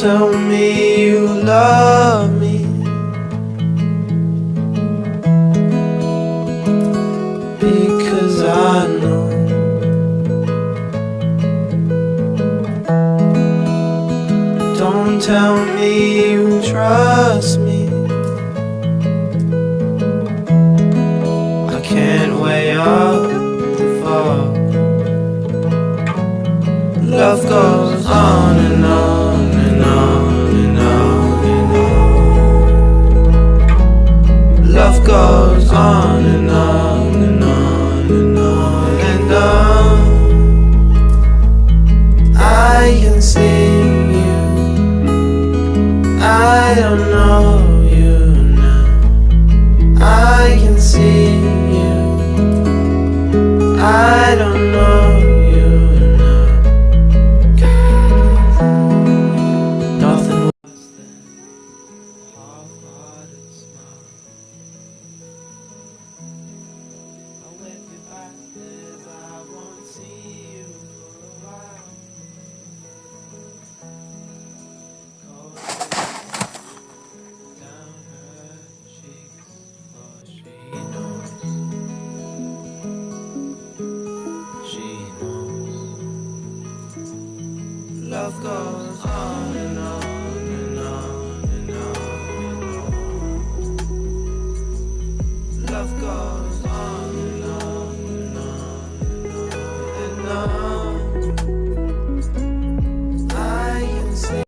tell me you love me, because I know. Don't tell me you trust me, I can't weigh up the fall. Love goes on and on and on and on and on. Love goes on and on and on and on and on. I can see you, I don't know you now. I can see you, I don't know. Love goes on and on and on and on and on. Love goes on and on and on and on and on. I can see.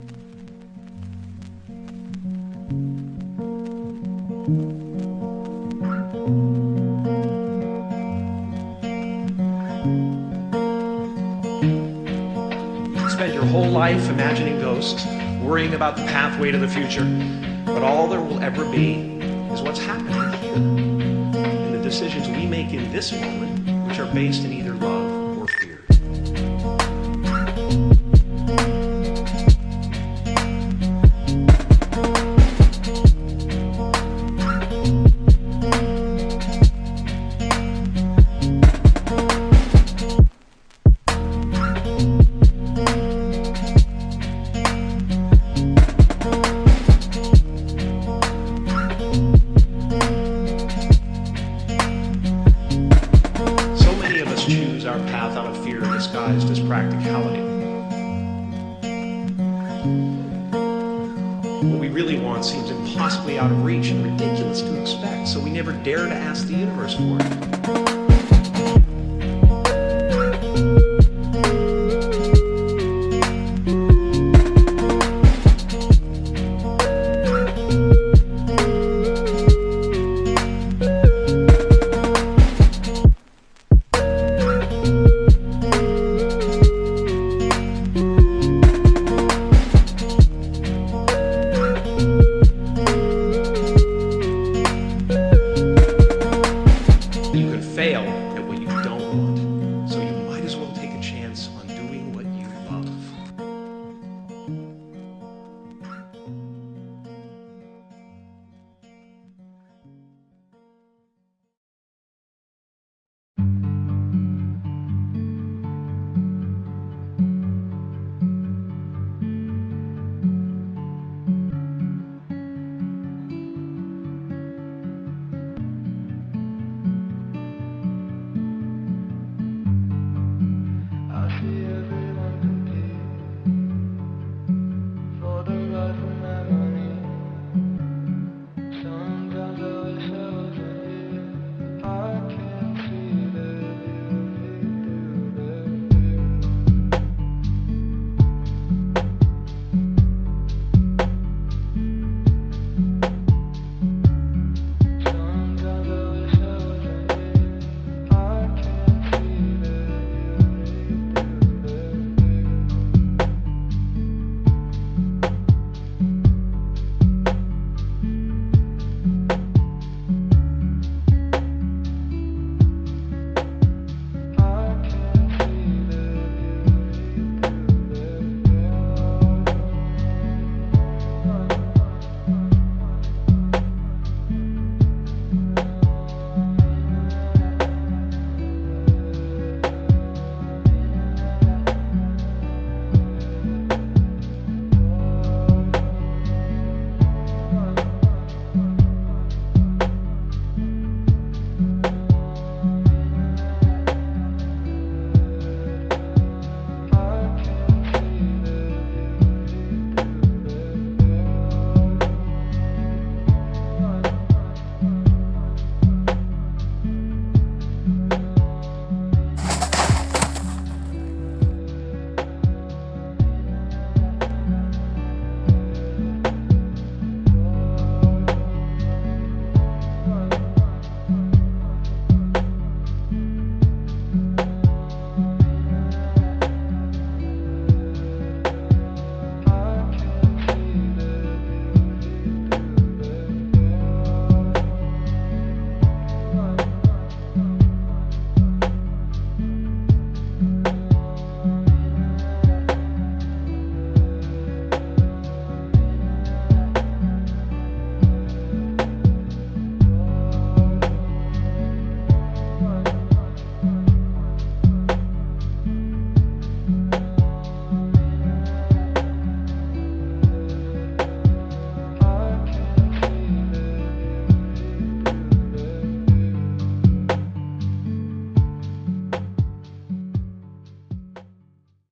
Spend your whole life imagining ghosts, worrying about the pathway to the future, but all there will ever be is what's happening here, and the decisions we make in this moment, which are based in either love or fear. Our path out of fear disguised as practicality. What we really want seems impossibly out of reach and ridiculous to expect, so we never dare to ask the universe for it.